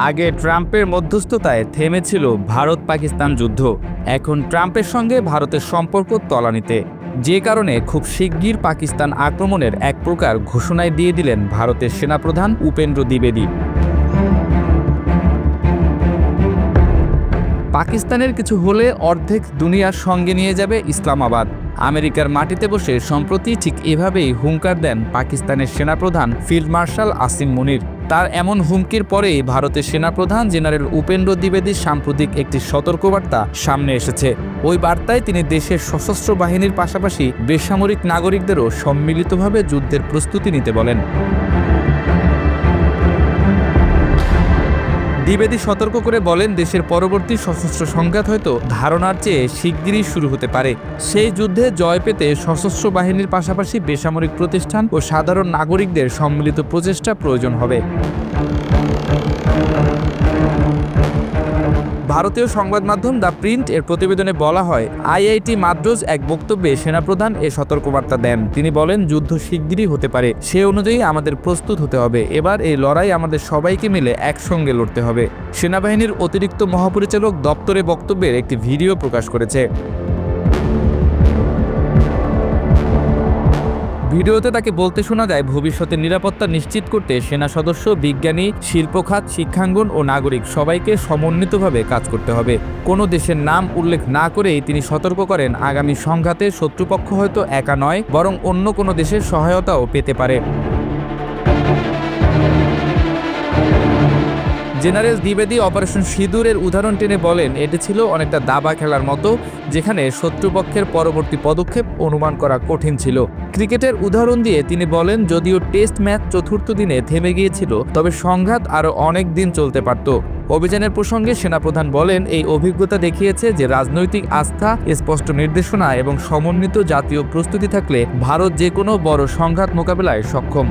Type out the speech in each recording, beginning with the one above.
আগে ট্রাম্পের মধ্যস্থতায় থেমেছিল ভারত-পাকিস্তান যুদ্ধ। এখন ট্রাম্পের সঙ্গে ভারতের সম্পর্ক তলানিতে, যে কারণে খুব শিগগির পাকিস্তান আক্রমণের এক প্রকার ঘোষণায় দিয়ে দিলেন ভারতের সেনাপ্রধান উপেন্দ্র দ্বিবেদী। পাকিস্তানের কিছু হলে অর্ধেক দুনিয়ার সঙ্গে নিয়ে যাবে ইসলামাবাদ। আমেরিকার মাটিতে বসে সম্প্রতি ঠিক এভাবেই হুঙ্কার দেন পাকিস্তানের সেনাপ্রধান ফিল্ড মার্শাল আসিম মুনির। তার এমন হুমকির পরেই ভারতের সেনাপ্রধান জেনারেল উপেন্দ্র দ্বিবেদীর সাম্প্রতিক একটি সতর্কবার্তা সামনে এসেছে। ওই বার্তায় তিনি দেশের সশস্ত্র বাহিনীর পাশাপাশি বেসামরিক নাগরিকদেরও সম্মিলিতভাবে যুদ্ধের প্রস্তুতি নিতে বলেন। দ্বিবেদী সতর্ক করে বলেন, দেশের পরবর্তী সশস্ত্র সংঘাত হয়তো ধারণার চেয়ে শিগগিরই শুরু হতে পারে। সেই যুদ্ধে জয় পেতে সশস্ত্র বাহিনীর পাশাপাশি বেসামরিক প্রতিষ্ঠান ও সাধারণ নাগরিকদের সম্মিলিত প্রচেষ্টা প্রয়োজন হবে। ভারতীয় সংবাদ মাধ্যম দ্য প্রিন্ট এর প্রতিবেদনে বলা হয়, আইআইটি মাদ্রাজ এক বক্তব্যে সেনাপ্রধান এ সতর্কবার্তা দেন। তিনি বলেন, যুদ্ধ শিগগিরই হতে পারে, সে অনুযায়ী আমাদের প্রস্তুত হতে হবে। এবার এই লড়াই আমাদের সবাইকে মিলে একসঙ্গে লড়তে হবে। সেনাবাহিনীর অতিরিক্ত মহাপরিচালক দপ্তরে বক্তব্যের একটি ভিডিও প্রকাশ করেছে। ভিডিওতে তাকে বলতে শোনা যায়, ভবিষ্যতের নিরাপত্তা নিশ্চিত করতে সেনা সদস্য, বিজ্ঞানী, শিল্পখাত, শিক্ষাঙ্গন ও নাগরিক সবাইকে সমন্বিতভাবে কাজ করতে হবে। কোনো দেশের নাম উল্লেখ না করেই তিনি সতর্ক করেন, আগামী সংঘাতে শত্রুপক্ষ হয়তো একা নয়, বরং অন্য কোনো দেশের সহায়তাও পেতে পারে। জেনারেল দ্বিবেদী অপারেশন সিঁদুরের উদাহরণ টেনে বলেন, এটি ছিল অনেকটা দাবা খেলার মতো, যেখানে শত্রুপক্ষের পরবর্তী পদক্ষেপ অনুমান করা কঠিন ছিল। ক্রিকেটের উদাহরণ দিয়ে তিনি বলেন, যদিও টেস্ট ম্যাচ চতুর্থ দিনে থেমে গিয়েছিল, তবে সংঘাত আরও অনেক দিন চলতে পারত। অভিযানের প্রসঙ্গে সেনাপ্রধান বলেন, এই অভিজ্ঞতা দেখিয়েছে যে রাজনৈতিক আস্থা, স্পষ্ট নির্দেশনা এবং সমন্বিত জাতীয় প্রস্তুতি থাকলে ভারত যে কোনো বড় সংঘাত মোকাবেলায় সক্ষম।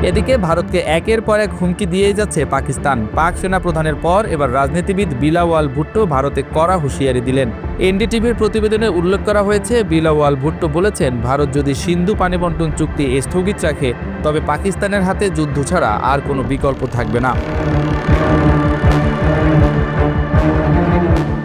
এদিকে ভারতকে একের পর এক হুমকি দিয়েই যাচ্ছে পাকিস্তান। পাক সেনাপ্রধানের পর এবার রাজনীতিবিদ বিলাওয়াল ভুট্টো ভারতে কড়া হুঁশিয়ারি দিলেন। এনডিটিভির প্রতিবেদনে উল্লেখ করা হয়েছে, বিলাওয়াল ভুট্টো বলেছেন, ভারত যদি সিন্ধু পানি বন্টন চুক্তি স্থগিত রাখে, তবে পাকিস্তানের হাতে যুদ্ধ ছাড়া আর কোনো বিকল্প থাকবে না।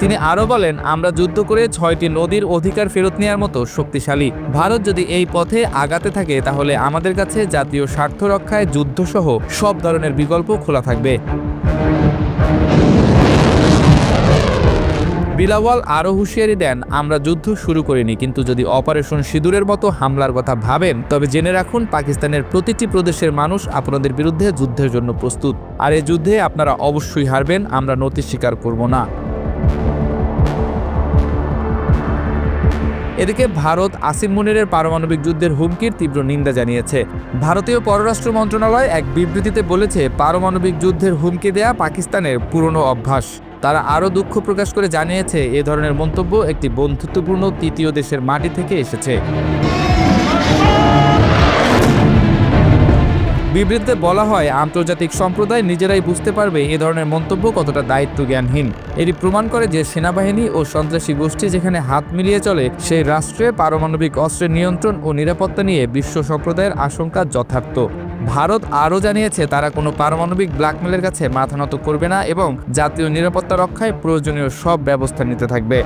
তিনি আরও বলেন, আমরা যুদ্ধ করে 6টি নদীর অধিকার ফেরত নেওয়ার মতো শক্তিশালী। ভারত যদি এই পথে আগাতে থাকে, তাহলে আমাদের কাছে জাতীয় স্বার্থ রক্ষায় যুদ্ধসহ সব ধরনের বিকল্প খোলা থাকবে। বিলাওয়াল আরও হুঁশিয়ারি দেন, আমরা যুদ্ধ শুরু করিনি, কিন্তু যদি অপারেশন সিঁদুরের মতো হামলার কথা ভাবেন, তবে জেনে রাখুন, পাকিস্তানের প্রতিটি প্রদেশের মানুষ আপনাদের বিরুদ্ধে যুদ্ধের জন্য প্রস্তুত। আর এই যুদ্ধে আপনারা অবশ্যই হারবেন, আমরা নতি স্বীকার করব না। এদিকে ভারত আসিম মুনিরের পারমাণবিক যুদ্ধের হুমকির তীব্র নিন্দা জানিয়েছে। ভারতীয় পররাষ্ট্র মন্ত্রণালয় এক বিবৃতিতে বলেছে, পারমাণবিক যুদ্ধের হুমকি দেয়া পাকিস্তানের পুরনো অভ্যাস। তারা আরও দুঃখ প্রকাশ করে জানিয়েছে, এ ধরনের মন্তব্য একটি বন্ধুত্বপূর্ণ তৃতীয় দেশের মাটি থেকে এসেছে। বিবৃতিতে বলা হয়, আন্তর্জাতিক সম্প্রদায় নিজেরাই বুঝতে পারবে এ ধরনের মন্তব্য কতটা দায়িত্বজ্ঞানহীন। এটি প্রমাণ করে যে সেনাবাহিনী ও সন্ত্রাসী গোষ্ঠী যেখানে হাত মিলিয়ে চলে, সেই রাষ্ট্রে পারমাণবিক অস্ত্রের নিয়ন্ত্রণ ও নিরাপত্তা নিয়ে বিশ্ব সম্প্রদায়ের আশঙ্কা যথার্থ। ভারত আরও জানিয়েছে, তারা কোনো পারমাণবিক ব্ল্যাকমেলের কাছে মাথা নত করবে না এবং জাতীয় নিরাপত্তা রক্ষায় প্রয়োজনীয় সব ব্যবস্থা নিতে থাকবে।